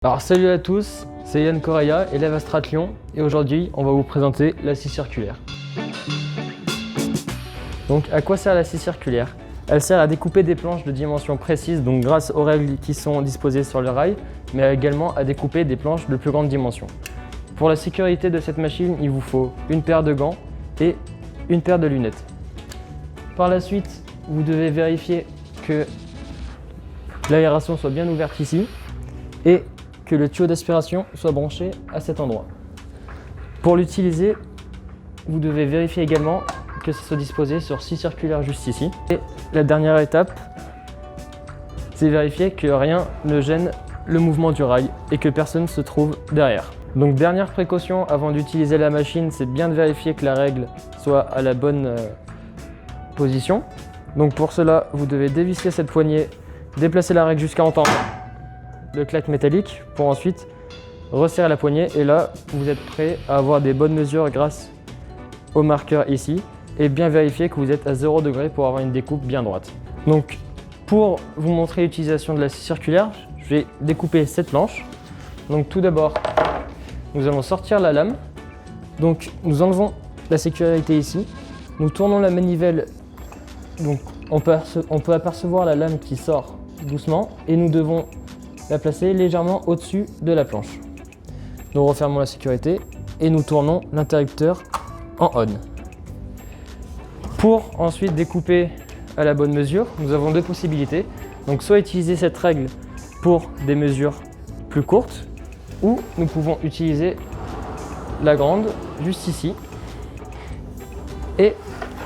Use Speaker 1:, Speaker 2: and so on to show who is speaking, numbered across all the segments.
Speaker 1: Alors salut à tous, c'est Yann Correa, élève à Strat-Lyon, et aujourd'hui on va vous présenter la scie circulaire. Donc à quoi sert la scie circulaire? Elle sert à découper des planches de dimensions précises, donc grâce aux règles qui sont disposées sur le rail, mais également à découper des planches de plus grande dimension. Pour la sécurité de cette machine, il vous faut une paire de gants et une paire de lunettes. Par la suite, vous devez vérifier que l'aération soit bien ouverte ici et que le tuyau d'aspiration soit branché à cet endroit. Pour l'utiliser, vous devez vérifier également que ça soit disposé sur scie circulaire juste ici. Et la dernière étape, c'est vérifier que rien ne gêne le mouvement du rail et que personne ne se trouve derrière. Donc dernière précaution avant d'utiliser la machine, c'est bien de vérifier que la règle soit à la bonne position. Donc pour cela, vous devez dévisser cette poignée, déplacer la règle jusqu'à entendre le claque métallique pour ensuite resserrer la poignée, et là vous êtes prêt à avoir des bonnes mesures grâce au marqueur ici, et bien vérifier que vous êtes à 0 degré pour avoir une découpe bien droite. Donc pour vous montrer l'utilisation de la scie circulaire, je vais découper cette planche. Donc tout d'abord, nous allons sortir la lame. Donc nous enlevons la sécurité ici, nous tournons la manivelle, donc on peut apercevoir la lame qui sort doucement, et nous devons la placer légèrement au-dessus de la planche. Nous refermons la sécurité et nous tournons l'interrupteur en on. Pour ensuite découper à la bonne mesure, nous avons deux possibilités. Donc soit utiliser cette règle pour des mesures plus courtes, ou nous pouvons utiliser la grande juste ici. Et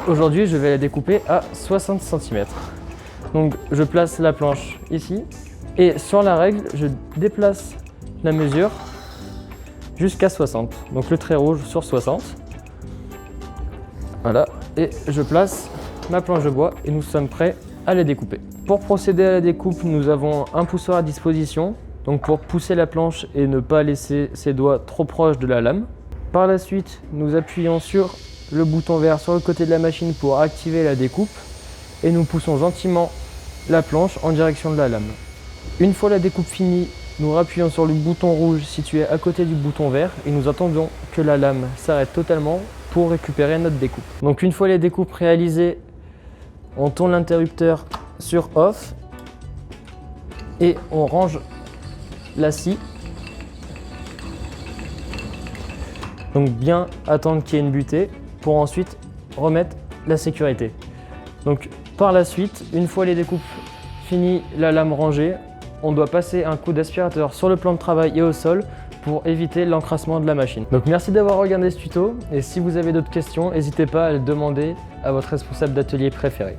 Speaker 1: aujourd'hui, je vais la découper à 60 cm. Donc je place la planche ici. Et sur la règle, je déplace la mesure jusqu'à 60. Donc le trait rouge sur 60. Voilà. Et je place ma planche de bois et nous sommes prêts à la découper. Pour procéder à la découpe, nous avons un poussoir à disposition. Donc pour pousser la planche et ne pas laisser ses doigts trop proches de la lame. Par la suite, nous appuyons sur le bouton vert sur le côté de la machine pour activer la découpe. Et nous poussons gentiment la planche en direction de la lame. Une fois la découpe finie, nous rappuyons sur le bouton rouge situé à côté du bouton vert et nous attendons que la lame s'arrête totalement pour récupérer notre découpe. Donc une fois les découpes réalisées, on tourne l'interrupteur sur off et on range la scie. Donc bien attendre qu'il y ait une butée pour ensuite remettre la sécurité. Donc par la suite, une fois les découpes finies, la lame rangée, on doit passer un coup d'aspirateur sur le plan de travail et au sol pour éviter l'encrassement de la machine. Donc merci d'avoir regardé ce tuto, et si vous avez d'autres questions, n'hésitez pas à le demander à votre responsable d'atelier préféré.